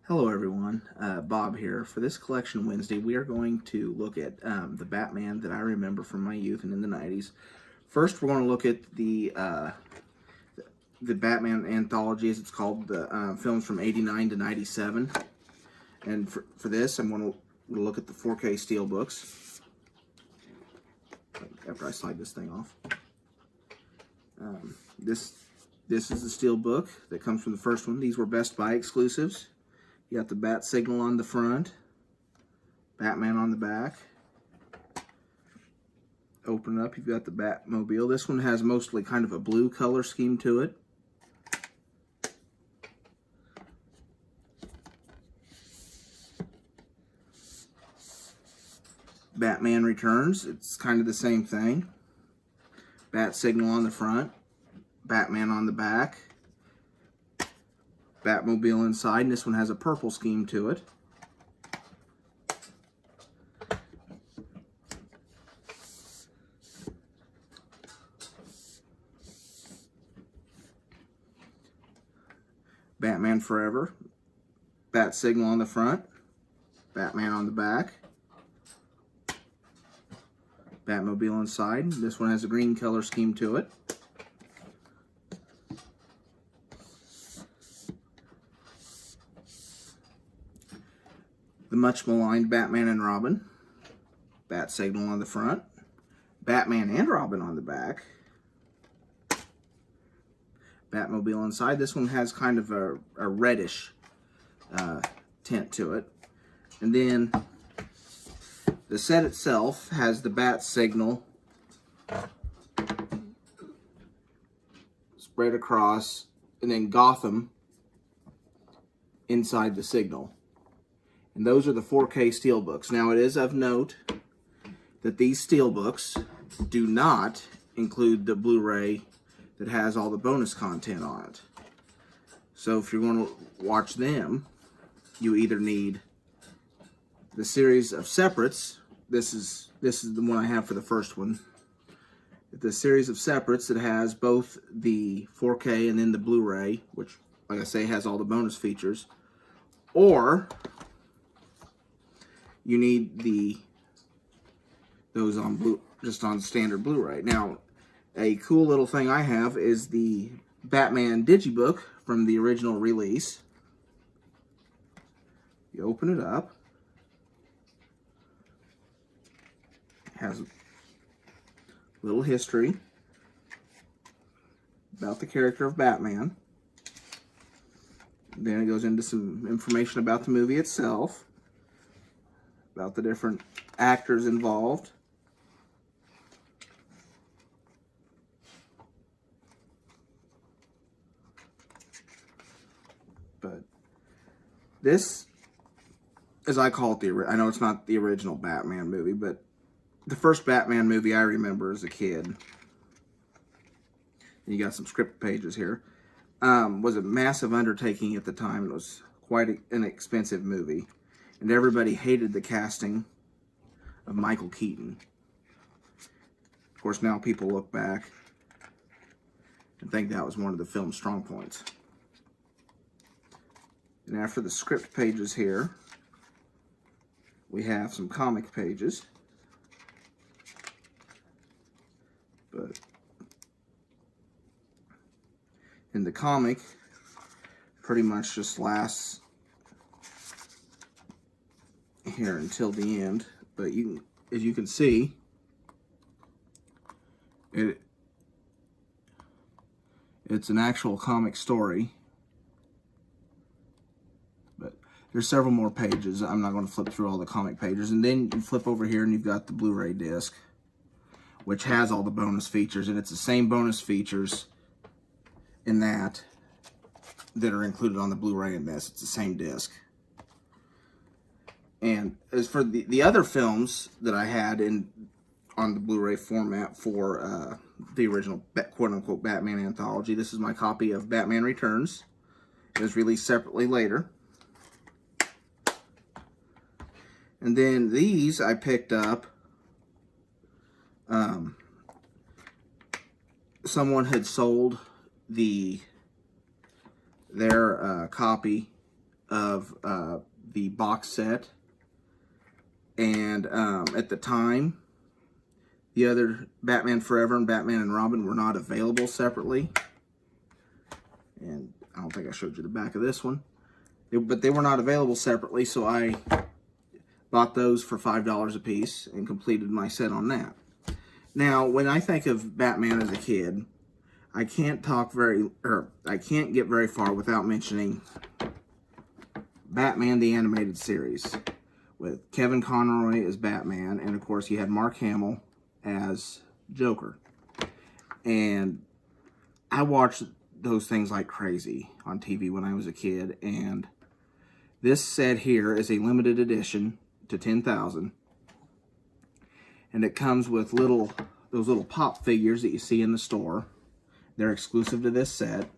Hello everyone, Bob here. For this Collection Wednesday, we are going to look at the Batman that I remember from my youth and in the 90s. First, we're going to look at the Batman Anthology, as it's called, the films from 89 to 97. And for this, I'm going to look at the 4K Steelbooks, after I slide this thing off. This is the Steelbook that comes from the first one. These were Best Buy exclusives. You got the bat signal on the front, Batman on the back. Open it up, you've got the Batmobile. This one has mostly kind of a blue color scheme to it. Batman Returns, it's kind of the same thing. Bat signal on the front, Batman on the back. Batmobile inside, and this one has a purple scheme to it. Batman Forever, bat signal on the front, Batman on the back, Batmobile inside. This one has a green color scheme to it. The much maligned Batman and Robin, bat signal on the front, Batman and Robin on the back, Batmobile inside. This one has kind of a reddish tint to it. And then the set itself has the bat signal spread across, and then Gotham inside the signal. And those are the 4K Steelbooks. Now, it is of note that these Steelbooks do not include the Blu-ray that has all the bonus content on it. So if you're going to watch them, you either need the series of separates. This is the one I have for the first one. The series of separates that has both the 4K and then the Blu-ray, which, like I say, has all the bonus features. Or you need those on just on standard Blu-ray. Now, a cool little thing I have is the Batman Digibook from the original release. You open it up. It has a little history about the character of Batman. Then it goes into some information about the movie itself, about the different actors involved. But this, as I call it, I know it's not the original Batman movie, but the first Batman movie I remember as a kid, and you got some script pages here, was a massive undertaking at the time. It was quite an expensive movie. And everybody hated the casting of Michael Keaton. Of course, now people look back and think that was one of the film's strong points. And after the script pages here, we have some comic pages. But in the comic, pretty much just lasts here until the end, but as you can see, it's an actual comic story. But there's several more pages. I'm not going to flip through all the comic pages. And then you flip over here and you've got the Blu-ray disc, which has all the bonus features, and it's the same bonus features in that are included on the Blu-ray in this. It's the same disc. And as for the other films that I had on the Blu-ray format for the original quote-unquote Batman Anthology, this is my copy of Batman Returns. It was released separately later. And then these I picked up. Someone had sold their copy of the box set. And at the time, the other Batman Forever and Batman and Robin were not available separately. And I don't think I showed you the back of this one. But they were not available separately, so I bought those for $5 a piece and completed my set on that. Now, when I think of Batman as a kid, I can't get very far without mentioning Batman the Animated Series with Kevin Conroy as Batman, and of course you had Mark Hamill as Joker. And I watched those things like crazy on TV when I was a kid, and this set here is a limited edition to 10,000, and it comes with those little pop figures that you see in the store. They're exclusive to this set.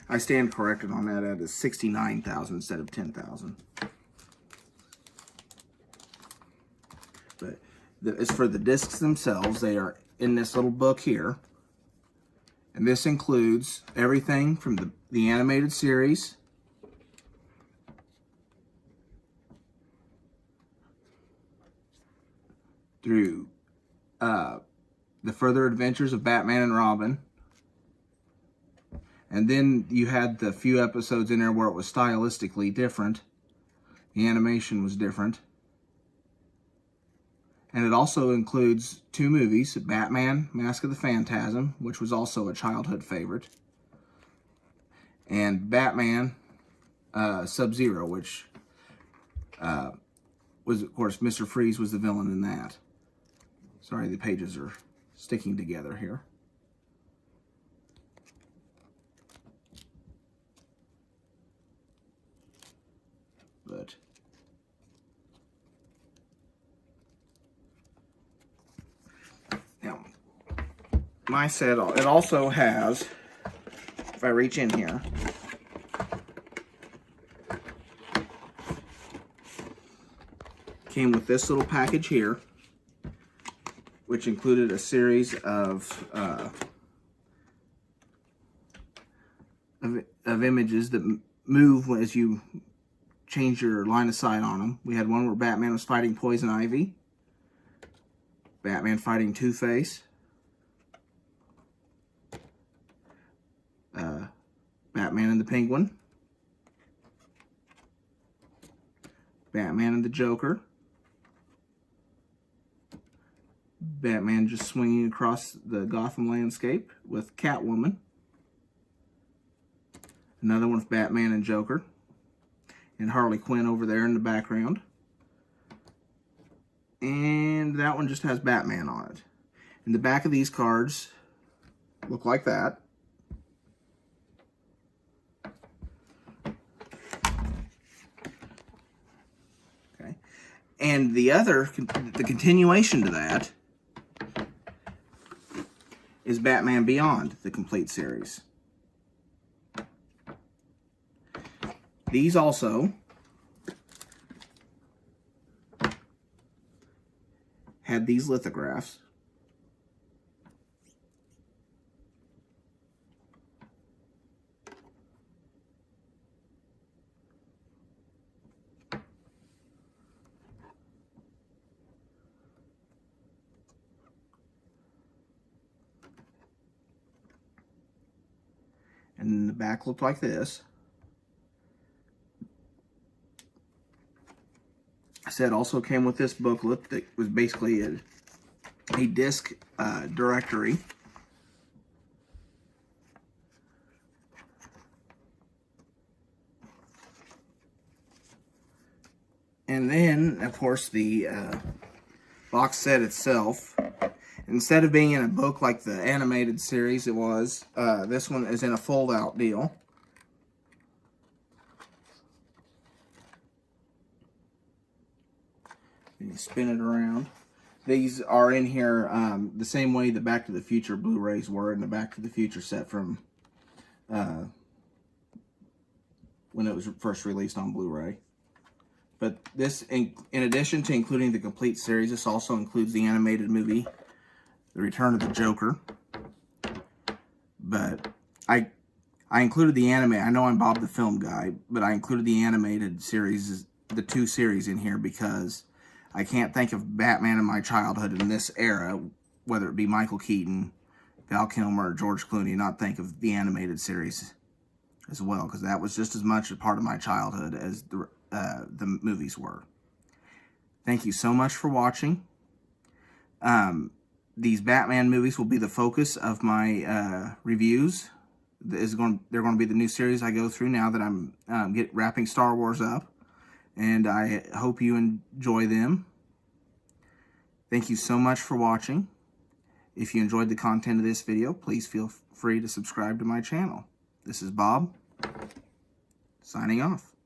I stand corrected on that. That is 69,000 instead of 10,000. But as for the discs themselves, they are in this little book here. And this includes everything from the animated series through the further adventures of Batman and Robin. And then you had the few episodes in there where it was stylistically different. The animation was different. And it also includes 2 movies, Batman, Mask of the Phantasm, which was also a childhood favorite, and Batman, Sub-Zero, which was, of course, Mr. Freeze was the villain in that. Sorry, the pages are sticking together here. But now, my set, it also has, if I reach in here, came with this little package here, which included a series of images that move as you change your line of sight on them. We had one where Batman was fighting Poison Ivy, Batman fighting Two-Face, Batman and the Penguin, Batman and the Joker, Batman just swinging across the Gotham landscape with Catwoman, another one with Batman and Joker, and Harley Quinn over there in the background. And that one just has Batman on it. And the back of these cards look like that. Okay. And the continuation to that is Batman Beyond, the complete series. These also had these lithographs. And the back looked like this. Set also came with this booklet that was basically a disc directory. And then, of course, the box set itself, instead of being in a book like the animated series it was, this one is in a fold-out deal. And you spin it around. These are in here the same way the Back to the Future Blu-rays were in the Back to the Future set from when it was first released on Blu-ray. But this, in addition to including the complete series, this also includes the animated movie, The Return of the Joker. But I included the anime. I know I'm Bob the Film Guy, but I included the animated series, the 2 series in here because I can't think of Batman in my childhood in this era, whether it be Michael Keaton, Val Kilmer, or George Clooney, not think of the animated series as well, because that was just as much a part of my childhood as the movies were. Thank you so much for watching. These Batman movies will be the focus of my reviews. They're going to be the new series I go through now that I'm wrapping Star Wars up, and I hope you enjoy them. Thank you so much for watching. If you enjoyed the content of this video, please feel free to subscribe to my channel. This is Bob, signing off.